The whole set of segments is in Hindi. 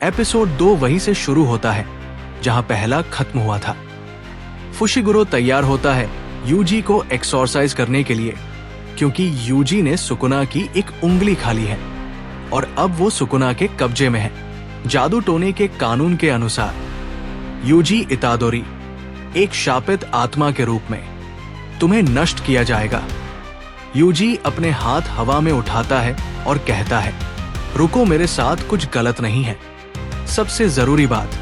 एपिसोड 2 वहीं से शुरू होता है जहां पहला खत्म हुआ था। फुशिगुरो तैयार होता है यूजी को एक्सॉर्साइज करने के लिए, क्योंकि यूजी ने सुकुना की एक उंगली खा ली है और अब वो सुकुना के कब्जे में है। जादू टोने के कानून के अनुसार यूजी इतादोरी, एक शापित आत्मा के रूप में तुम्हें नष्ट किया जाएगा। यूजी अपने हाथ हवा में उठाता है और कहता है, रुको, मेरे साथ कुछ गलत नहीं है। सबसे जरूरी बात,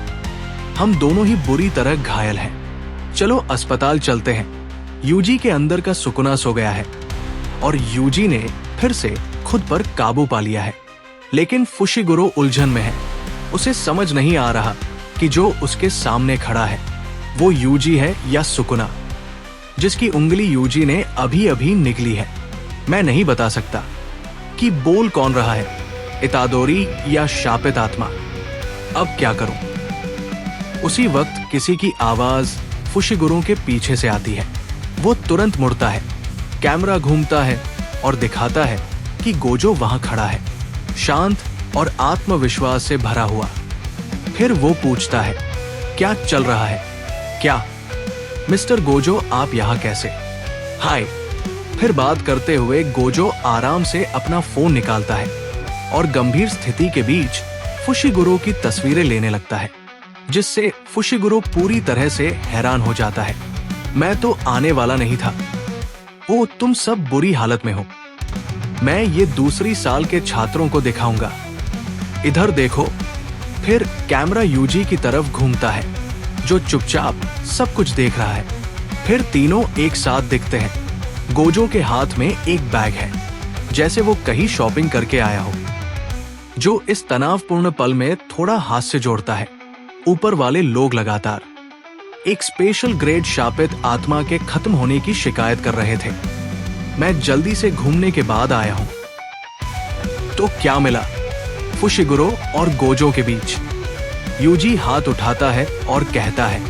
हम दोनों ही बुरी तरह घायल हैं। चलो अस्पताल चलते हैं। यूजी के अंदर का सुकुना सो गया है और यूजी ने फिर से खुद पर काबू पा लिया है। लेकिन फुशिगुरो उलझन में है। उसे समझ नहीं आ रहा कि जो उसके सामने खड़ा है वो यूजी है या सुकुना, जिसकी उंगली यूजी ने अभी अभी निगली है। मैं नहीं बता सकता कि बोल कौन रहा है, इतादोरी या शापित आत्मा। अब क्या करूं? उसी वक्त किसी की आवाज फुशिगुरो के पीछे से आती है। वो तुरंत मुड़ता है, कैमरा घूमता है और दिखाता है कि गोजो वहां खड़ा है, शांत और आत्मविश्वास से भरा हुआ। फिर वो पूछता है, क्या चल रहा है? क्या मिस्टर गोजो, आप यहां कैसे? हाय। फिर बात करते हुए गोजो आराम से अपना फोन निकालता है और गंभीर स्थिति के बीच फुशिगुरो की तस्वीरें लेने लगता है, जिससे फुशिगुरो पूरी तरह से हैरान हो जाता है। मैं तो आने वाला नहीं था। ओ, तुम सब बुरी हालत में हो। मैं ये दूसरी साल के छात्रों को दिखाऊंगा। इधर देखो। फिर कैमरा यूजी की तरफ घूमता है, जो चुपचाप सब कुछ देख रहा है। फिर तीनों एक साथ दिखते हैं। गोजो के हाथ में एक बैग है, जैसे वो कहीं शॉपिंग करके आया हो, जो इस तनावपूर्ण पल में थोड़ा हास्य जोड़ता है। ऊपर वाले लोग लगातार एक स्पेशल ग्रेड शापित आत्मा के खत्म होने की शिकायत कर रहे थे। मैं जल्दी से घूमने के बाद आया हूं। तो क्या मिला फुशिगुरो और गोजो के बीच? यूजी हाथ उठाता है और कहता है,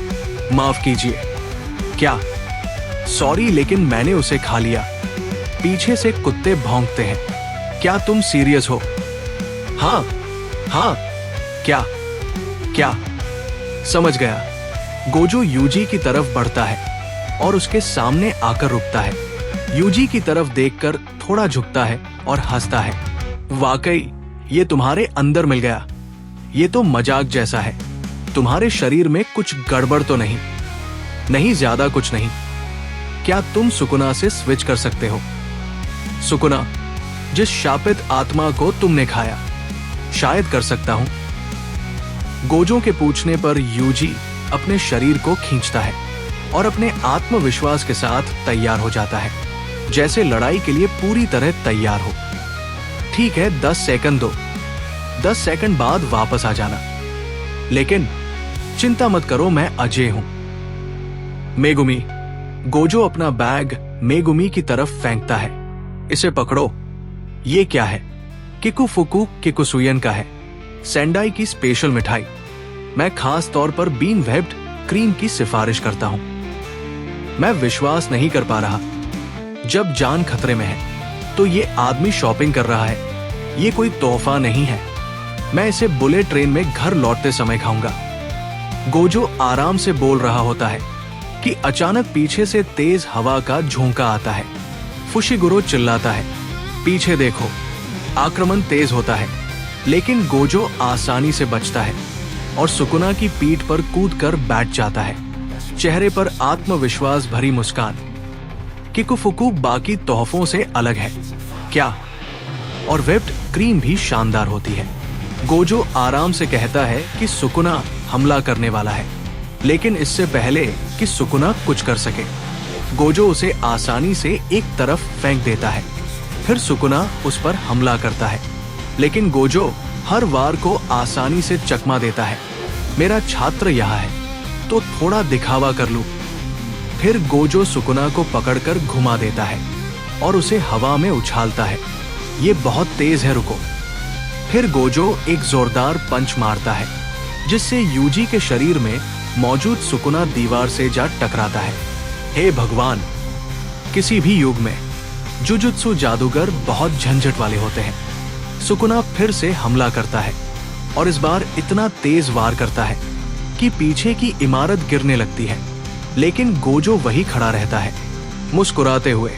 माफ कीजिए। क्या? सॉरी, लेकिन मैंने उसे खा लिया। पीछे से कुत्ते भौंकते हैं। क्या तुम सीरियस हो? हाँ हाँ। क्या? क्या? समझ गया। गोजो यूजी की तरफ बढ़ता है और उसके सामने आकर रुकता है। यूजी की तरफ देखकर थोड़ा झुकता है और हंसता है। वाकई ये तुम्हारे अंदर मिल गया। ये तो मजाक जैसा है। तुम्हारे शरीर में कुछ गड़बड़ तो नहीं? नहीं, ज्यादा कुछ नहीं। क्या तुम सुकुना से स्विच कर सकते हो? सुकुना, जिस शापित आत्मा को तुमने खाया? शायद कर सकता हूं। गोजो के पूछने पर यूजी अपने शरीर को खींचता है और अपने आत्मविश्वास के साथ तैयार हो जाता है, जैसे लड़ाई के लिए पूरी तरह तैयार हो। ठीक है, 10 सेकंड दो। 10 सेकंड बाद वापस आ जाना। लेकिन चिंता मत करो, मैं अजय हूं। मेगुमी। गोजो अपना बैग मेगुमी की तरफ फेंकता है। इसे पकड़ो। ये क्या है? किकुफुकु किकुसुयन का है, सेंडाई की स्पेशल मिठाई। मैं खास तौर पर बीन वेब्ड क्रीम की सिफारिश करता हूं। मैं विश्वास नहीं कर पा रहा। जब जान खतरे में है तो ये आदमी शॉपिंग कर रहा है। ये कोई तोहफा नहीं है। मैं इसे बुलेट ट्रेन में घर लौटते समय खाऊंगा। गोजो आराम से बोल रहा होता है कि अचानक पीछे से तेज हवा का झोंका आता है। फुशिगुरो चिल्लाता है, पीछे देखो। आक्रमण तेज होता है, लेकिन गोजो आसानी से बचता है और सुकुना की पीठ पर कूदकर बैठ जाता है, चेहरे पर आत्मविश्वास भरी मुस्कान। किकुफुकु बाकी तोहफों से अलग है। क्या? और वेब्ड क्रीम भी शानदार होती है। गोजो आराम से कहता है कि सुकुना हमला करने वाला है, लेकिन इससे पहले कि सुकुना कुछ कर सके, गोजो उसे आसानी से एक तरफ फेंक देता है। फिर सुकुना उस पर हमला करता है, लेकिन गोजो हर वार को आसानी से चकमा देता है। मेरा छात्र यहाँ है, तो थोड़ा दिखावा कर लूं। फिर गोजो सुकुना को पकड़कर घुमा देता है और उसे हवा में उछालता है। ये बहुत तेज है, रुको। फिर गोजो एक जोरदार पंच मारता है, जिससे यूजी के शरीर में मौजूद सुकुना दीवार से जा टकराता है। हे भगवान! किसी भी युग में जुजुत्सु जादूगर बहुत झंझट वाले होते हैं। सुकुना फिर से हमला करता है, और इस बार इतना तेज वार करता है कि पीछे की इमारत गिरने लगती है। लेकिन गोजो वही खड़ा रहता है, मुस्कुराते हुए।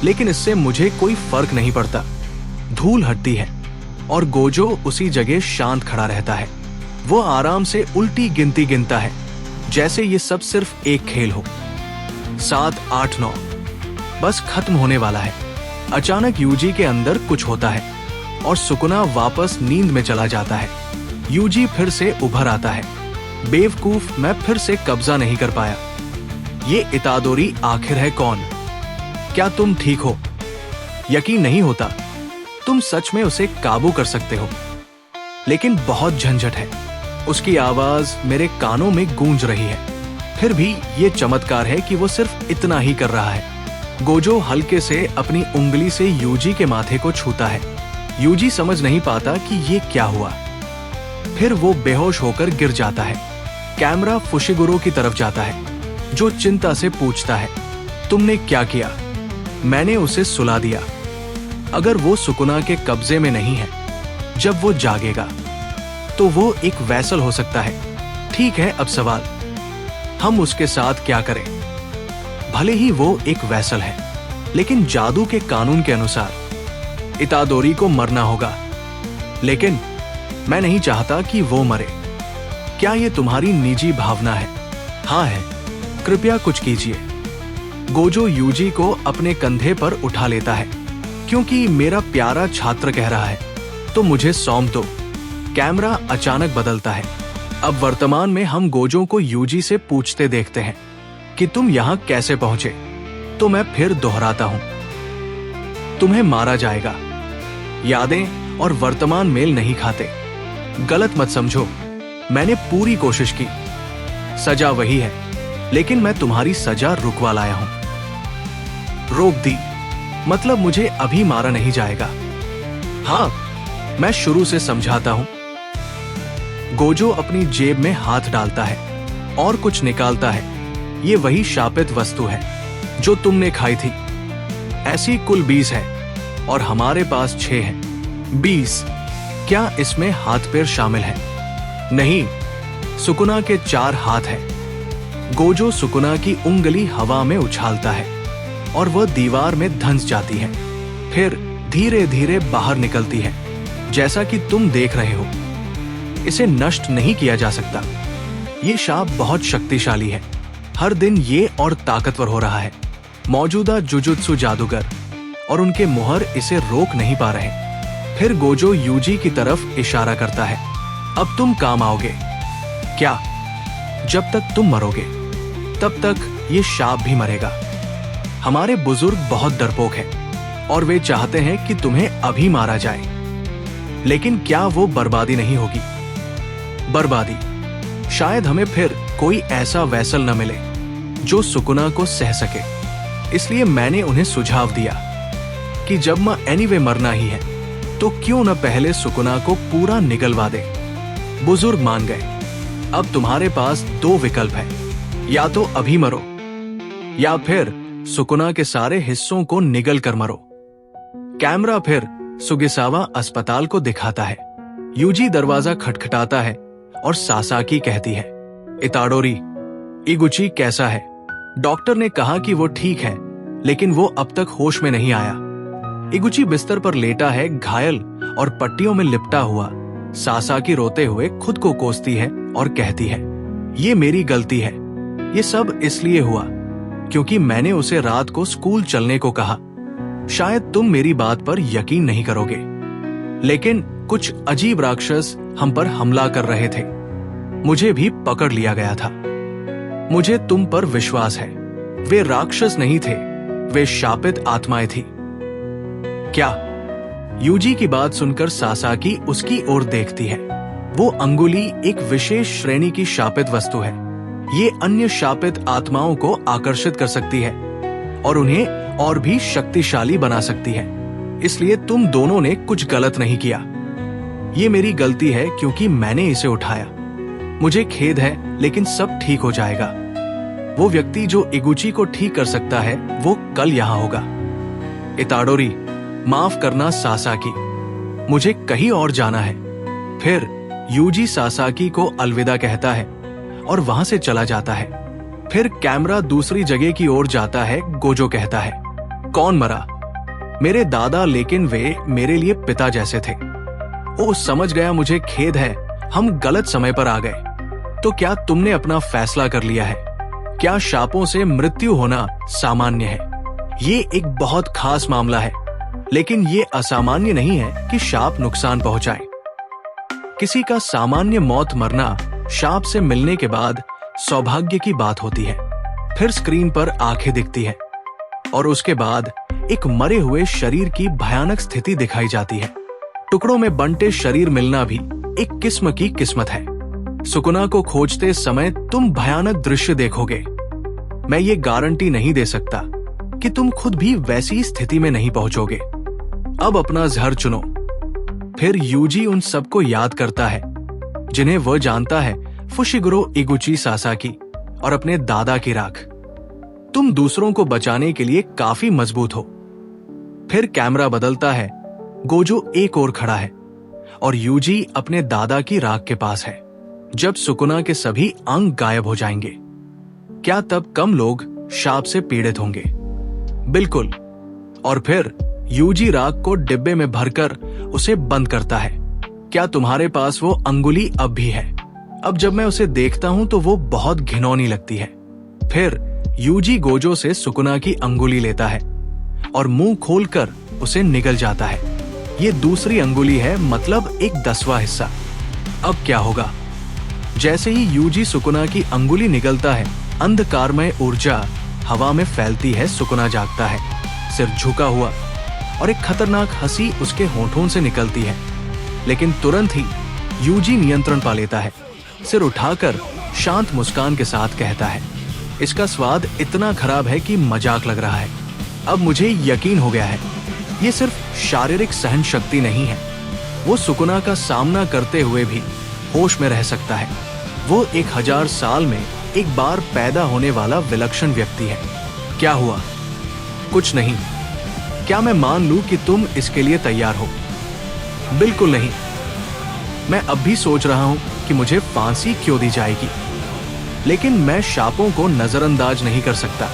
लेकिन इससे मुझे कोई फर्क नहीं पड़ता। धूल हटती है और गोजो उसी जगह शांत खड़ा रहता है। वो आराम से उल्टी गिनती गिनता है, जैसे ये सब सिर्फ एक खेल हो। 7, 8, 9 बस खत्म होने वाला है। अचानक यूजी के अंदर कुछ होता है और सुकुना वापस नींद में चला जाता है। यूजी फिर से उभर आता है। बेवकूफ, मैं फिर से कब्जा नहीं कर पाया। ये इतादोरी आखिर है कौन? क्या तुम ठीक हो? यकीन नहीं होता तुम सच में उसे काबू कर सकते हो। लेकिन बहुत झंझट है। उसकी आवाज मेरे कानों में गूंज रही है। फिर भी ये चमत्कार है कि वो सिर्फ इतना ही कर रहा है। गोजो हल्के से अपनी उंगली से यूजी के माथे को छूता है। यूजी समझ नहीं पाता कि ये क्या हुआ। फिर वो बेहोश होकर गिर जाता है। कैमरा फुशिगुरो की तरफ जाता है, जो चिंता से पूछता है, तुमने क्या किया? मैंने उसे सुला दिया। अगर वो सुकुना के कब्जे में नहीं है, जब वो जागेगा तो वो एक वैसल हो सकता है। ठीक है, अब सवाल, हम उसके साथ क्या करें? भले ही वो एक वैसल है, लेकिन जादू के कानून के अनुसार इतादोरी को मरना होगा। लेकिन मैं नहीं चाहता कि वो मरे। क्या ये तुम्हारी निजी भावना है? हाँ है। कृपया कुछ कीजिए। गोजो यूजी को अपने कंधे पर उठा लेता है। क्योंकि मेरा प्यारा छात्र कह रहा है तो मुझे सौंप दो। कैमरा अचानक बदलता है। अब वर्तमान में हम गोजो को यूजी से पूछते देखते हैं कि तुम यहां कैसे पहुंचे। तो मैं फिर दोहराता हूं, तुम्हें मारा जाएगा। यादें और वर्तमान मेल नहीं खाते। गलत मत समझो, मैंने पूरी कोशिश की। सजा वही है, लेकिन मैं तुम्हारी सजा रुकवा लाया हूं। रोक दी मतलब मुझे अभी मारा नहीं जाएगा। हाँ, मैं शुरू से समझाता हूं। गोजो अपनी जेब में हाथ डालता है और कुछ निकालता है। ये वही शापित वस्तु है जो तुमने खाई थी। ऐसी कुल 20 है और हमारे पास 6 है। 20। क्या इसमें हाथ पैर शामिल है? नहीं, सुकुना के 4 हाथ है। गोजो सुकुना की उंगली हवा में उछालता है और वह दीवार में धंस जाती है। फिर धीरे धीरे बाहर निकलती है, जैसा कि तुम देख रहे हो। इसे नष्ट नहीं किया जा सकता। ये शाप बहुत शक्तिशाली है। हर दिन ये और ताकतवर हो रहा है। मौजूदा जुजुत्सु जादूगर और उनके मुहर इसे रोक नहीं पा रहे। फिर गोजो यूजी की तरफ इशारा करता है। अब तुम काम आओगे। क्या? जब तक तुम मरोगे, तब तक ये शाप भी मरेगा। हमारे बुजुर्ग बहुत डरपोक हैं और वे चाहते हैं कि तुम्हें अभी मारा जाए। लेकिन क्या वो बर्बादी नहीं होगी? बर्बादी। शायद हमें फिर कोई ऐसा वैसल न मिले जो सुकुना को सह सके। इसलिए मैंने उन्हें सुझाव दिया कि जब मां एनीवे मरना ही है, तो क्यों न पहले सुकुना को पूरा निगलवा दे। बुजुर्ग मान गए। अब तुम्हारे पास 2 विकल्प हैं, या तो अभी मरो या फिर सुकुना के सारे हिस्सों को निगल कर मरो। कैमरा फिर सुगिसावा अस्पताल को दिखाता है। यूजी दरवाजा खटखटाता है और सासाकी कहती है, इताडोरी, इगुची कैसा है? डॉक्टर ने कहा कि वो ठीक है, लेकिन वो अब तक होश में नहीं आया। इगुची बिस्तर पर लेटा है, घायल और पट्टियों में लिपटा हुआ। सासाकी रोते हुए खुद को कोसती है और कहती है, ये मेरी गलती है। ये सब इसलिए हुआ क्योंकि मैंने उसे रात को स्कूल चलने को कहा। शायद तुम मेरी बात पर यकीन नहीं करोगे, लेकिन कुछ अजीब राक्षस हम पर हमला कर रहे थे। मुझे भी पकड़ लिया गया था। मुझे तुम पर विश्वास है। वे राक्षस नहीं थे, वे शापित आत्माएं थी। क्या? यूजी की बात सुनकर सासाकी उसकी ओर देखती है। वो अंगुली एक विशेष श्रेणी की शापित वस्तु है। ये अन्य शापित आत्माओं को आकर्षित कर सकती है और उन्हें और भी शक्तिशाली बना सकती है। इसलिए तुम दोनों ने कुछ गलत नहीं किया। ये मेरी गलती है क्योंकि मैंने इसे उठाया। मुझे खेद है, लेकिन सब ठीक हो जाएगा। वो व्यक्ति जो इगुची को ठीक कर सकता है, वो कल यहाँ होगा। इताडोरी, माफ करना सासाकी, मुझे कहीं और जाना है। फिर यूजी सासाकी को अलविदा कहता है और वहां से चला जाता है। फिर कैमरा दूसरी जगह की ओर जाता है। गोजो कहता है, कौन मरा? मेरे दादा, लेकिन वे मेरे लिए पिता जैसे थे। ओ समझ गया, मुझे खेद है, हम गलत समय पर आ गए। तो क्या तुमने अपना फैसला कर लिया है? क्या शापों से मृत्यु होना सामान्य है? ये एक बहुत खास मामला है, लेकिन ये असामान्य नहीं है कि शाप नुकसान पहुंचाए। किसी का सामान्य मौत मरना शाप से मिलने के बाद सौभाग्य की बात होती है। फिर स्क्रीन पर आंखें दिखती है और उसके बाद एक मरे हुए शरीर की भयानक स्थिति दिखाई जाती है। टुकड़ों में बंटे शरीर मिलना भी एक किस्म की किस्मत है। सुकुना को खोजते समय तुम भयानक दृश्य देखोगे। मैं ये गारंटी नहीं दे सकता कि तुम खुद भी वैसी स्थिति में नहीं पहुंचोगे। अब अपना जहर चुनो। फिर यूजी उन सबको याद करता है जिन्हें वह जानता है, फुशिगुरो इगुची सासाकी और अपने दादा की राख। तुम दूसरों को बचाने के लिए काफी मजबूत हो। फिर कैमरा बदलता है। गोजो एक ओर खड़ा है और यूजी अपने दादा की राख के पास है। जब सुकुना के सभी अंग गायब हो जाएंगे, क्या तब कम लोग शाप से पीड़ित होंगे? बिल्कुल। और फिर यूजी राख को डिब्बे में भरकर उसे बंद करता है। क्या तुम्हारे पास वो अंगुली अब भी है? अब जब मैं उसे देखता हूं तो वो बहुत घिनौनी लगती है। फिर यूजी गोजो से सुकुना की अंगुली लेता है और मुंह खोलकर उसे निगल जाता है। ये दूसरी अंगुली है, मतलब एक 10वां हिस्सा। अब क्या होगा? जैसे ही यूजी सुकुना की अंगुली निगलता है, अंधकारमय ऊर्जा हवा में फैलती है। सुकुना जागता है, सिर झुका हुआ, और एक खतरनाक हंसी उसके होंठों से निकलती है। लेकिन तुरंत ही यूजी नियंत्रण पा लेता है। सिर उठाकर शांत मुस्कान के साथ कहता है, इसका स्वाद इतना खराब है कि मजाक लग रहा है। अब मुझे यकीन हो गया है, ये सिर्फ शारीरिक सहन शक्ति नहीं है। वो सुकुना का सामना करते हुए भी होश में रह सकता है। वो 1000 साल में एक बार पैदा होने वाला विलक्षण व्यक्ति है। क्या हुआ? कुछ नहीं। क्या मैं मान लूं कि तुम इसके लिए तैयार हो? बिल्कुल नहीं। मैं अब भी सोच रहा हूं कि मुझे फांसी क्यों दी जाएगी, लेकिन मैं शापों को नजरअंदाज नहीं कर सकता।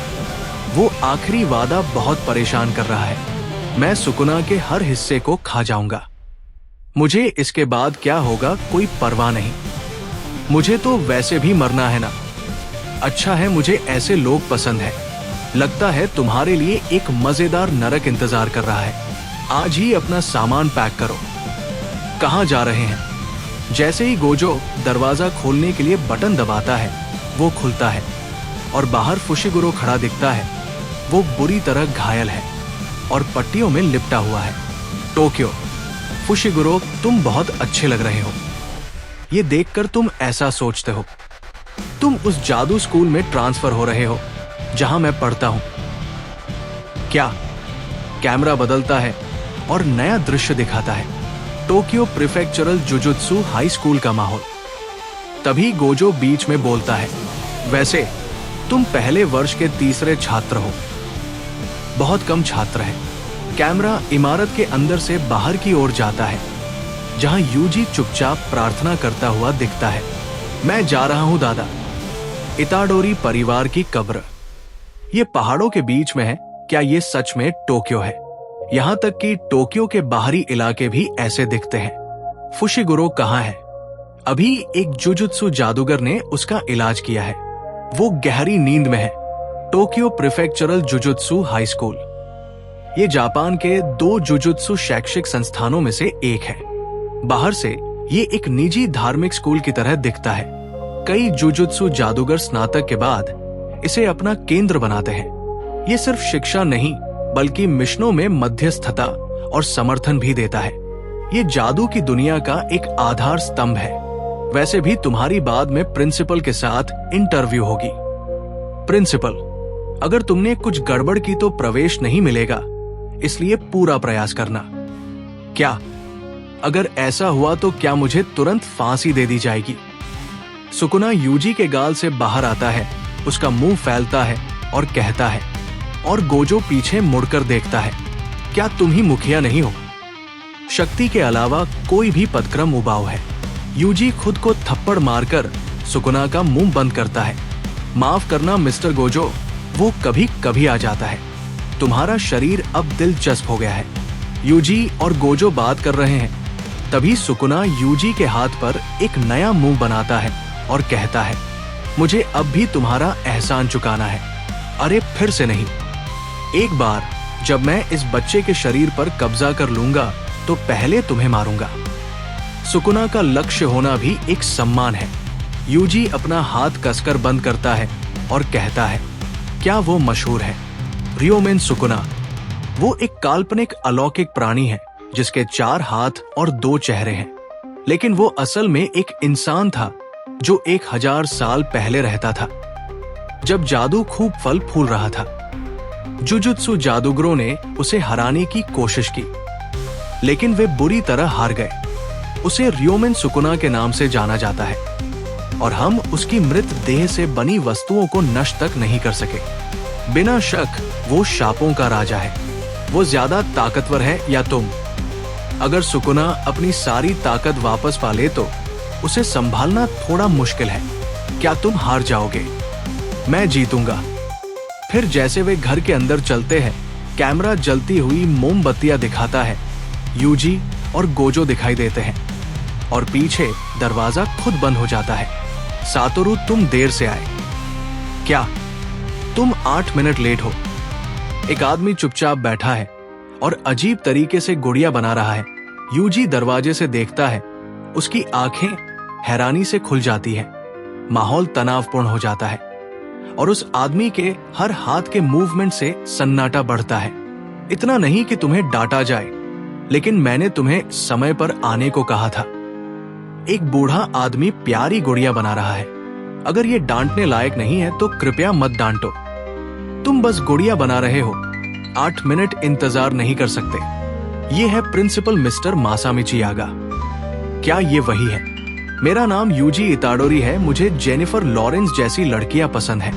वो आखिरी वादा बहुत परेशान कर रहा है। मैं सुकुना के हर हिस्से को खा जाऊंगा। मुझे इसके बाद क्या होगा कोई परवाह नहीं। मुझे तो वैसे भी मरना है ना। अच्छा है, मुझे ऐसे लोग पसंद है। लगता है तुम्हारे लिए एक मजेदार नरक इंतजार कर रहा है। आज ही अपना सामान पैक करो। कहाँ जा रहे हैं? जैसे ही गोजो दरवाजा खोलने के लिए बटन दबाता है, वो खुलता है और बाहर फुशिगुरो खड़ा दिखता है। वो बुरी तरह घायल है और पट्टियों में लिपटा हुआ है। टोक्यो, फुशिगुरो, तुम बहुत अच्छे लग रहे हो। ये देखकर तुम ऐसा सोचते हो। तुम उस जादू स्कूल में ट्रांसफर हो रहे हो जहां मैं पढ़ता हूं। क्या? कैमरा बदलता है और नया दृश्य दिखाता है। टोक्यो प्रीफेक्चरल जुजुत्सु हाई स्कूल का माहौल। तभी गोजो बीच में बोलता है, वैसे तुम पहले वर्ष के तीसरे छात्र हो। बहुत कम छात्र हैं। कैमरा इमारत के अंदर से बाहर की ओर जाता है, जहां यूजी चुपचाप प्रार्थना करता हुआ दिखता है। मैं जा रहा हूं दादा। इताडोरी परिवार की कब्र। ये पहाड़ों के बीच में है। क्या ये सच में टोक्यो है? यहाँ तक कि टोक्यो के बाहरी इलाके भी ऐसे दिखते हैं। फुशिगुरो कहाँ है? अभी एक जुजुत्सु जादूगर ने उसका इलाज किया है। वो गहरी नींद में है। टोक्यो प्रीफेक्चरल जुजुत्सु हाई स्कूल ये जापान के 2 जुजुत्सु शैक्षिक संस्थानों में से एक है। बाहर से ये एक निजी धार्मिक स्कूल की तरह दिखता है। कई जुजुत्सु जादूगर स्नातक के बाद इसे अपना केंद्र बनाते हैं। ये सिर्फ शिक्षा नहीं, बल्कि मिशनों में मध्यस्थता और समर्थन भी देता है। ये जादू की दुनिया का एक आधार स्तंभ है। वैसे भी तुम्हारी बाद में प्रिंसिपल के साथ इंटरव्यू होगी। प्रिंसिपल, अगर तुमने कुछ गड़बड़ की तो प्रवेश नहीं मिलेगा, इसलिए पूरा प्रयास करना। क्या? अगर ऐसा हुआ तो क्या मुझे तुरंत फांसी दे दी जाएगी? सुकुना यूजी के गाल से बाहर आता है। उसका मुंह फैलता है और कहता है, और गोजो पीछे मुड़कर देखता है, क्या तुम ही मुखिया नहीं हो? शक्ति के अलावा कोई भी पदक्रम उबाऊ है। यूजी खुद को थप्पड़ मारकर सुकुना का मुंह बंद करता है। माफ करना मिस्टर गोजो, वो कभी कभी आ जाता है। तुम्हारा शरीर अब दिलचस्प हो गया है। यूजी और गोजो बात कर रहे हैं, तभी सुकुना यूजी के हाथ पर एक नया मुंह बनाता है और कहता है, मुझे अब भी तुम्हारा एहसान चुकाना है। अरे फिर से नहीं। एक बार जब मैं इस बच्चे के शरीर पर कब्जा कर लूंगा तो पहले तुम्हें मारूंगा। सुकुना का लक्ष्य होना भी एक सम्मान है। यूजी अपना हाथ कसकर बंद करता है और कहता है, क्या वो मशहूर है रियोमेन सुकुना। वो एक काल्पनिक अलौकिक प्राणी है जिसके 4 हाथ और 2 चेहरे हैं, लेकिन वो असल में एक इंसान था जो 1000 साल पहले रहता था, जब जादू खूब फल फूल रहा था। जुजुत्सु जादूगरों ने उसे हराने की कोशिश की, लेकिन वे बुरी तरह हार गए। उसे रियोमेन सुकुना के नाम से जाना जाता है और हम उसकी मृत देह से बनी वस्तुओं को नष्ट तक नहीं कर सके। बिना शक वो शापों का राजा है। वो ज्यादा ताकतवर है या तुम? अगर सुकुना अपनी सारी ताकत वापस पा ले तो उसे संभालना थोड़ा मुश्किल है। क्या तुम हार जाओगे? मैं जीतूंगा। फिर जैसे वे घर के अंदर चलते हैं, कैमरा जलती हुई मोमबत्तियां दिखाता है। यूजी और गोजो दिखाई देते हैं और पीछे दरवाजा खुद बंद हो जाता है। सातोरु, तुम देर से आए। क्या तुम 8 मिनट लेट हो? एक आदमी चुपचाप बैठा है और अजीब तरीके से गुड़िया बना रहा है। यूजी दरवाजे से देखता है। उसकी आंखें हैरानी से खुल जाती हैं। माहौल तनावपूर्ण हो जाता है और उस आदमी के हर हाथ के मूवमेंट से सन्नाटा बढ़ता है। इतना नहीं कि तुम्हें डांटा जाए, लेकिन मैंने तुम्हें समय पर आने को कहा था। एक बूढ़ा आदमी प्यारी गुड़िया बना रहा है। अगर ये डांटने लायक नहीं है तो कृपया मत डांटो। तुम बस गुड़िया बना रहे हो, 8 मिनट इंतजार नहीं कर सकते। ये है प्रिंसिपल मिस्टर मासामिची यागा। क्या ये वही है? मेरा नाम यूजी इताडोरी है। मुझे जेनिफर लॉरेंस जैसी लड़कियां पसंद है।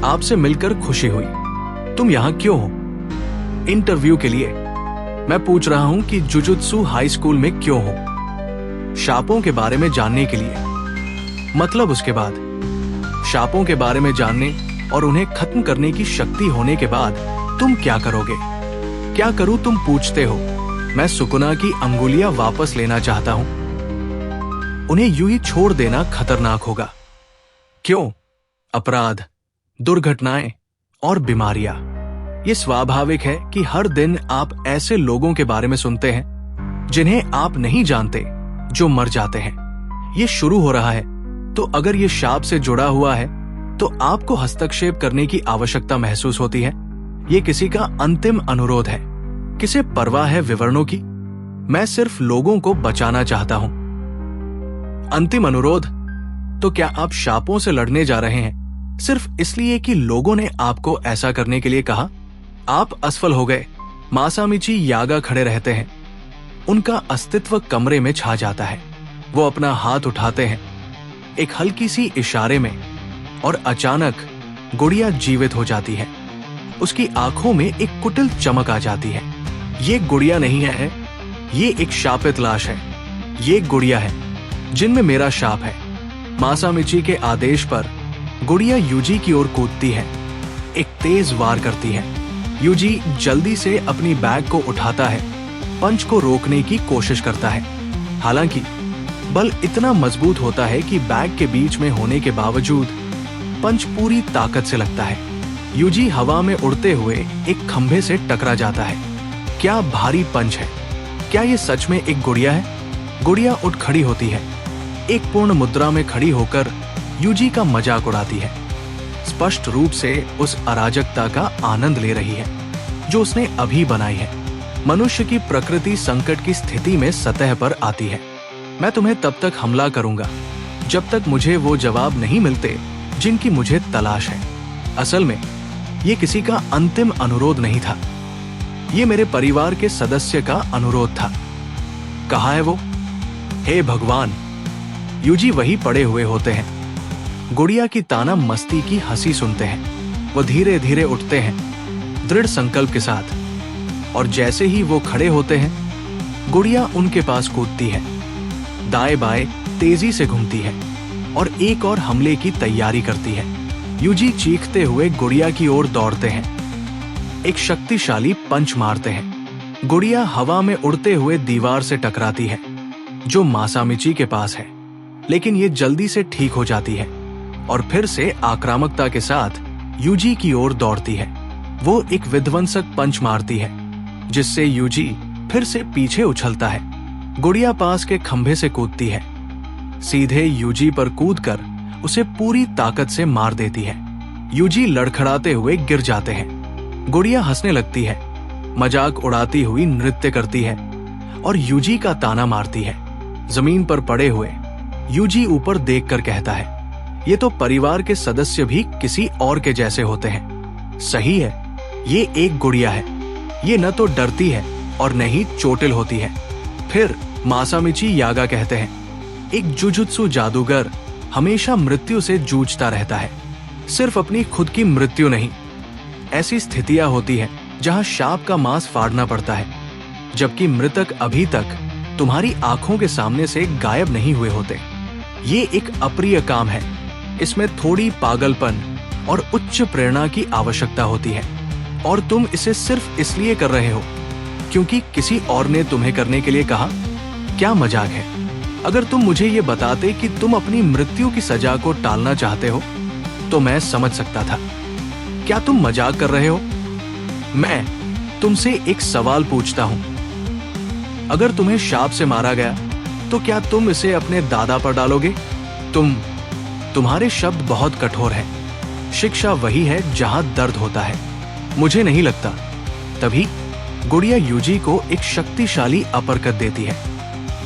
आपसे मिलकर खुशी हुई। तुम यहाँ क्यों हो? इंटरव्यू के लिए। मैं पूछ रहा हूँ कि जुजुत्सु हाई स्कूल में क्यों हो? शापों के बारे में जानने के लिए। मतलब उसके बाद? शापों के बारे में जानने और उन्हें खत्म करने की शक्ति होने के बाद तुम क्या करोगे? क्या करूं तुम पूछते हो? मैं सुकुना की अंगुलियां वापस लेना चाहता हूं। उन्हें यूं ही छोड़ देना खतरनाक होगा। क्यों? अपराध, दुर्घटनाएं और बीमारियां। ये स्वाभाविक है कि हर दिन आप ऐसे लोगों के बारे में सुनते हैं जिन्हें आप नहीं जानते, जो मर जाते हैं। ये शुरू हो रहा है, तो अगर ये शाप से जुड़ा हुआ है तो आपको हस्तक्षेप करने की आवश्यकता महसूस होती है। ये किसी का अंतिम अनुरोध है। किसे परवाह है विवरणों की? मैं सिर्फ लोगों को बचाना चाहता हूं। अंतिम अनुरोध? तो क्या आप शापों से लड़ने जा रहे हैं सिर्फ इसलिए कि लोगों ने आपको ऐसा करने के लिए कहा? आप असफल हो गए। मासामिची यागा खड़े रहते हैं। उनका अस्तित्व कमरे में छा जाता है। वो अपना हाथ उठाते हैं एक हल्की सी इशारे में और अचानक गुड़िया जीवित हो जाती है। उसकी आंखों में एक कुटिल चमक आ जाती है। ये गुड़िया नहीं है, ये एक शापित लाश है। ये गुड़िया है जिनमें मेरा शाप है। मासामिची के आदेश पर गुड़िया यूजी की ओर कूदती है, एक तेज वार करती है। यूजी जल्दी से अपनी बैग को उठाता है, पंच को रोकने की कोशिश करता है। हालांकि बल इतना मजबूत होता है कि बैग के बीच में होने के बावजूद पंच पूरी ताकत से लगता है। यूजी हवा में उड़ते हुए एक खंभे से टकरा जाता है। क्या भारी पंच है! क्या ये सच में एक गुड़िया है? गुड़िया उठ खड़ी होती है। एक पूर्ण मुद्रा में खड़ी होकर यूजी का मजाक उड़ाती है। स्पष्ट रूप से उस अराजकता का आनंद ले रही है जो उसने अभी बनाई है। मनुष्य की प्रकृति संकट की स्थिति में सतह पर आती है। मैं तुम्हें तब तक हमला करूंगा जब तक मुझे वो जवाब नहीं मिलते जिनकी मुझे तलाश है। असल में ये किसी का अंतिम अनुरोध नहीं था, ये मेरे परिवार के सदस्य का अनुरोध था। कहाँ है वो? हे भगवान! यूजी वही पड़े हुए होते हैं। गुड़िया की ताना मस्ती की हंसी सुनते हैं। वो धीरे धीरे उठते हैं दृढ़ संकल्प के साथ, और जैसे ही वो खड़े होते हैं गुड़िया उनके पास कूदती है। दाएं बाएं तेजी से घूमती है और एक और हमले की तैयारी करती है। यूजी चीखते हुए गुड़िया की ओर दौड़ते हैं, एक शक्तिशाली पंच मारते हैं। गुड़िया हवा में उड़ते हुए दीवार से टकराती है जो मासामिची के पास है, लेकिन ये जल्दी से ठीक हो जाती है और फिर से आक्रामकता के साथ यूजी की ओर दौड़ती है। वो एक विध्वंसक पंच मारती है जिससे यूजी फिर से पीछे उछलता है। गुड़िया पास के खंभे से कूदती है, सीधे यूजी पर कूदकर उसे पूरी ताकत से मार देती है। यूजी लड़खड़ाते हुए गिर जाते हैं। गुड़िया हंसने लगती है, मजाक उड़ाती हुई नृत्य करती है और यूजी का ताना मारती है। जमीन पर पड़े हुए यूजी ऊपर देखकर कहता है, ये तो परिवार के सदस्य भी किसी और के जैसे होते हैं। सही है, ये एक गुड़िया है। ये न तो डरती है और न ही चोटिल होती है। फिर मासामिची यागा कहते हैं, एक जुजुत्सु जादूगर हमेशा मृत्यु से जूझता रहता है, सिर्फ अपनी खुद की मृत्यु नहीं। ऐसी स्थितियां होती हैं जहां शाप का मांस फाड़ना पड़ता है, जबकि मृतक अभी तक तुम्हारी आंखों के सामने से गायब नहीं हुए होते। ये एक अप्रिय काम है। इसमें थोड़ी पागलपन और उच्च प्रेरणा की आवश्यकता होती है, और तुम इसे सिर्फ इसलिए कर रहे हो क्योंकि किसी और ने तुम्हें करने के लिए कहा। क्या मजाक है। अगर तुम मुझे ये बताते कि तुम अपनी मृत्यु की सजा को टालना चाहते हो तो मैं समझ सकता था। क्या तुम मजाक कर रहे हो? मैं तुमसे एक सवाल पूछता हूं। अगर तुम्हें शाप से मारा गया तो क्या तुम इसे अपने दादा पर डालोगे? तुम्हारे शब्द बहुत कठोर हैं। शिक्षा वही है जहां दर्द होता है। मुझे नहीं लगता। तभी गुड़िया यूजी को एक शक्तिशाली अपरकट देती है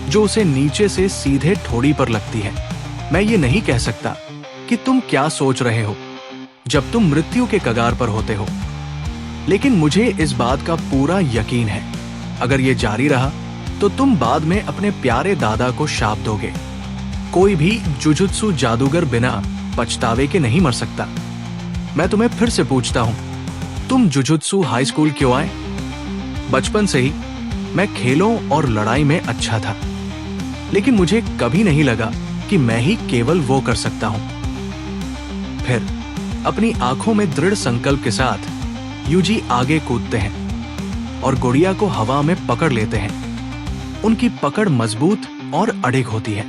जो उसे नीचे से सीधे ठोड़ी पर लगती है। मैं ये नहीं कह सकता कि तुम क्या सोच रहे हो जब तुम मृत्यु के कगार पर होते हो, लेकिन मुझे इस बात का पूरा यकीन है, अगर ये जारी रहा तो तुम बाद में अपने प्यारे दादा को शाप दोगे। कोई भी जुजुत्सु जादूगर बिना पछतावे के नहीं मर सकता। मैं तुम्हें फिर से पूछता हूं, तुम जुजुत्सु हाई स्कूल क्यों आए? बचपन से ही मैं खेलों और लड़ाई में अच्छा था, लेकिन मुझे कभी नहीं लगा कि मैं ही केवल वो कर सकता हूं। फिर अपनी आंखों में दृढ़ संकल्प के साथ यूजी आगे कूदते हैं और गुड़िया को हवा में पकड़ लेते हैं। उनकी पकड़ मजबूत और अडिग होती है।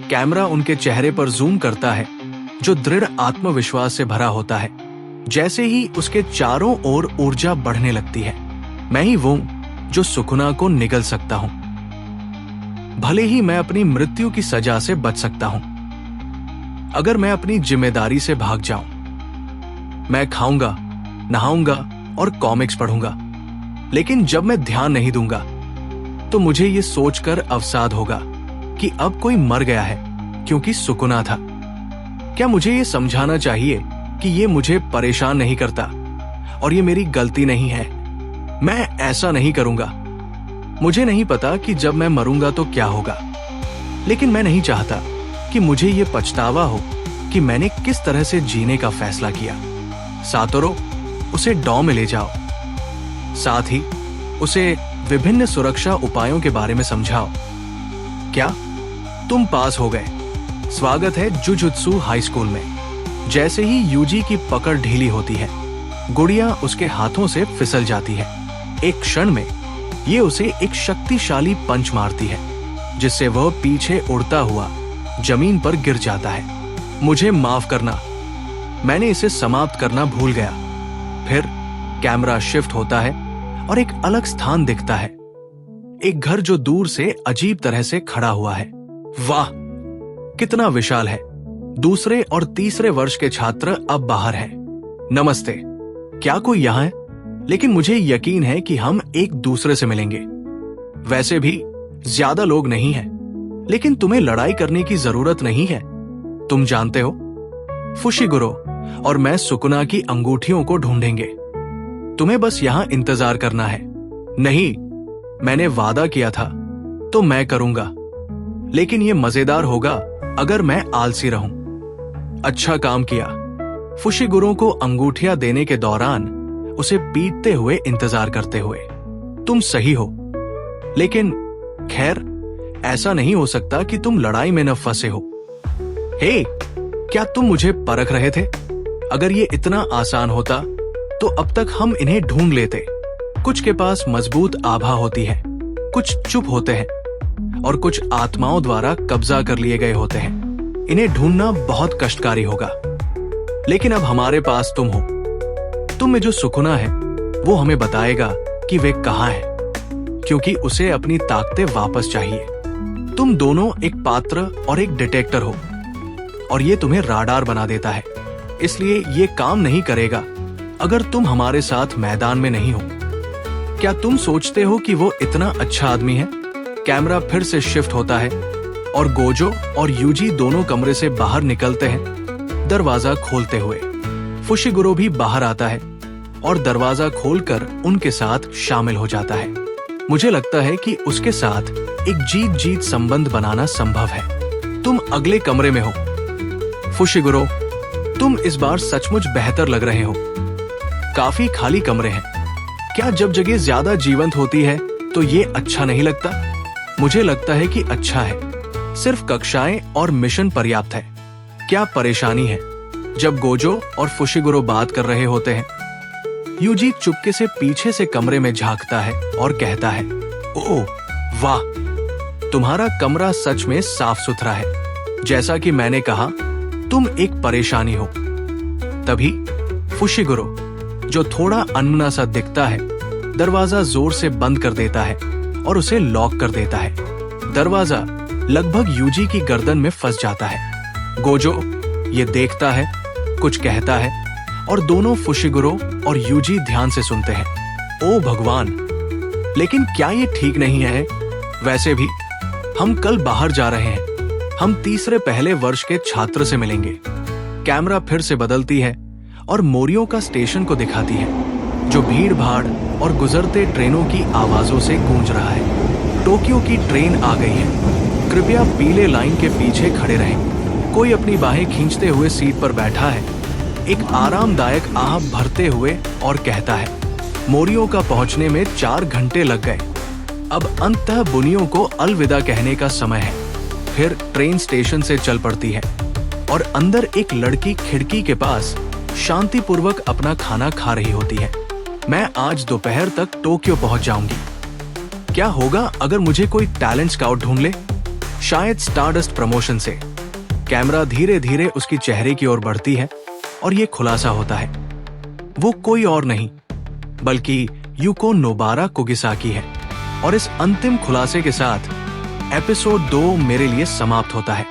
कैमरा उनके चेहरे पर जूम करता है जो दृढ़ आत्मविश्वास से भरा होता है। जैसे ही उसके चारों ओर ऊर्जा बढ़ने लगती है। मैं ही वो जो सुकुना को निगल सकता हूं। भले ही मैं अपनी मृत्यु की सजा से बच सकता हूं अगर मैं अपनी जिम्मेदारी से भाग जाऊं। मैं खाऊंगा, नहाऊंगा और कॉमिक्स पढ़ूंगा, लेकिन जब मैं ध्यान नहीं दूंगा तो मुझे ये सोचकर अवसाद होगा कि अब कोई मर गया है क्योंकि सुकुना था। क्या मुझे ये समझाना चाहिए कि ये मुझे परेशान नहीं करता और ये मेरी गलती नहीं है? मैं ऐसा नहीं करूंगा। मुझे नहीं पता कि जब मैं मरूंगा तो क्या होगा, लेकिन मैं नहीं चाहता कि मुझे ये पछतावा हो कि मैंने किस तरह से जीने का फैसला किया। सातोरो, उसे डॉ में ले जाओ। साथ ही उसे विभिन्न सुरक्षा उपायों के बारे में समझाओ। क्या तुम पास हो गए? स्वागत है जुजुत्सु हाई स्कूल में। जैसे ही यूजी की पकड़ ढीली होती है, गुड़िया उसके हाथों से फिसल जाती है। एक क्षण में ये उसे एक शक्तिशाली पंच मारती है जिससे वह पीछे उड़ता हुआ जमीन पर गिर जाता है। मुझे माफ करना, मैंने इसे समाप्त करना भूल गया। फिर कैमरा शिफ्ट होता है और एक अलग स्थान दिखता है। एक घर जो दूर से अजीब तरह से खड़ा हुआ है। वाह, कितना विशाल है। दूसरे और तीसरे वर्ष के छात्र अब बाहर हैं। नमस्ते, क्या कोई यहाँ है? लेकिन मुझे यकीन है कि हम एक दूसरे से मिलेंगे। वैसे भी ज्यादा लोग नहीं हैं, लेकिन तुम्हें लड़ाई करने की जरूरत नहीं है। तुम जानते हो, फुशिगुरो और मैं सुकुना की अंगूठियों को ढूंढेंगे। तुम्हें बस यहां इंतजार करना है। नहीं, मैंने वादा किया था तो मैं करूंगा, लेकिन यह मजेदार होगा अगर मैं आलसी रहूं। अच्छा काम किया। फुशिगुरो को अंगूठियां देने के दौरान उसे पीटते हुए इंतजार करते हुए। तुम सही हो, लेकिन खैर, ऐसा नहीं हो सकता कि तुम लड़ाई में न फंसे हो। हे, क्या तुम मुझे परख रहे थे? अगर ये इतना आसान होता तो अब तक हम इन्हें ढूंढ लेते। कुछ के पास मजबूत आभा होती है, कुछ चुप होते हैं और कुछ आत्माओं द्वारा कब्जा कर लिए गए होते हैं। इन्हें ढूंढना बहुत कष्टकारी होगा, लेकिन अब हमारे पास तुम हो। तुम में जो सुकुना है वो हमें बताएगा कि वे कहाँ हैं, क्योंकि उसे अपनी ताकतें वापस चाहिए। तुम दोनों एक पात्र और एक डिटेक्टर हो, और ये तुम्हें राडार बना देता है। इसलिए ये काम नहीं करेगा अगर तुम हमारे साथ मैदान में नहीं हो। क्या तुम सोचते हो कि वो इतना अच्छा आदमी है? कैमरा फिर से शिफ्ट होता है और गोजो और यूजी दोनों कमरे से बाहर निकलते हैं, दरवाजा खोलते हुए। फुशिगुरो भी बाहर आता है और दरवाजा खोलकर उनके साथ शामिल हो जाता है। मुझे लगता है कि उसके साथ एक जीत जीत संबंध बनाना संभव है। तुम अगले कमरे में हो। फुशिगुरो, तुम इस बार सचमुच बेहतर लग रहे हो। काफी खाली कमरे हैं। क्या जब जगह ज्यादा जीवंत होती है तो ये अच्छा नहीं लगता? मुझे लगता है कि अच्छा है। सिर्फ कक्षाएं और मिशन पर्याप्त है। क्या परेशानी है? जब गोजो और फुशिगुरो बात कर रहे होते हैं, यूजी चुपके से पीछे से कमरे में झांकता है और कहता है, ओह वाह, तुम्हारा कमरा सच में साफ सुथरा है। जैसा कि मैंने कहा, तुम एक परेशानी हो। तभी फुशिगुरो, जो थोड़ा अनमना सा दिखता है, दरवाजा जोर से बंद कर देता है और उसे लॉक कर देता है। दरवाजा लगभग यूजी की गर्दन में फंस जाता है। गोजो ये देखता है, कुछ कहता है और दोनों फुशिगुरो और यूजी ध्यान से सुनते हैं। ओ भगवान, लेकिन क्या ये ठीक नहीं है? वैसे भी हम कल बाहर जा रहे हैं। हम तीसरे पहले वर्ष के छात्र से मिलेंगे। कैमरा फिर से बदलती है और मोरियो का स्टेशन को दिखाती है, जो भीड़ भाड़ और गुजरते ट्रेनों की आवाजों से गूंज रहा है। टोक्यो की ट्रेन आ गई है। कृपया पीले लाइन के पीछे खड़े रहें। कोई अपनी बाहें खींचते हुए सीट पर बैठा है, एक आरामदायक आह भरते हुए, और कहता है, मोरियो का पहुंचने में 4 घंटे लग गए। अब अंततः बुनियो को अलविदा कहने का समय है। फिर ट्रेन स्टेशन से चल पड़ती है और अंदर एक लड़की खिड़की के पास शांतिपूर्वक अपना खाना खा रही होती है। मैं आज दोपहर तक टोक्यो पहुंच जाऊंगी। क्या होगा अगर मुझे कोई टैलेंट स्काउट ढूंढ ले? शायद स्टारडस्ट प्रमोशन से। कैमरा धीरे धीरे उसकी चेहरे की ओर बढ़ती है और ये खुलासा होता है, वो कोई और नहीं बल्कि यूको नोबारा कुगिसाकी है। और इस अंतिम खुलासे के साथ एपिसोड 2 मेरे लिए समाप्त होता है।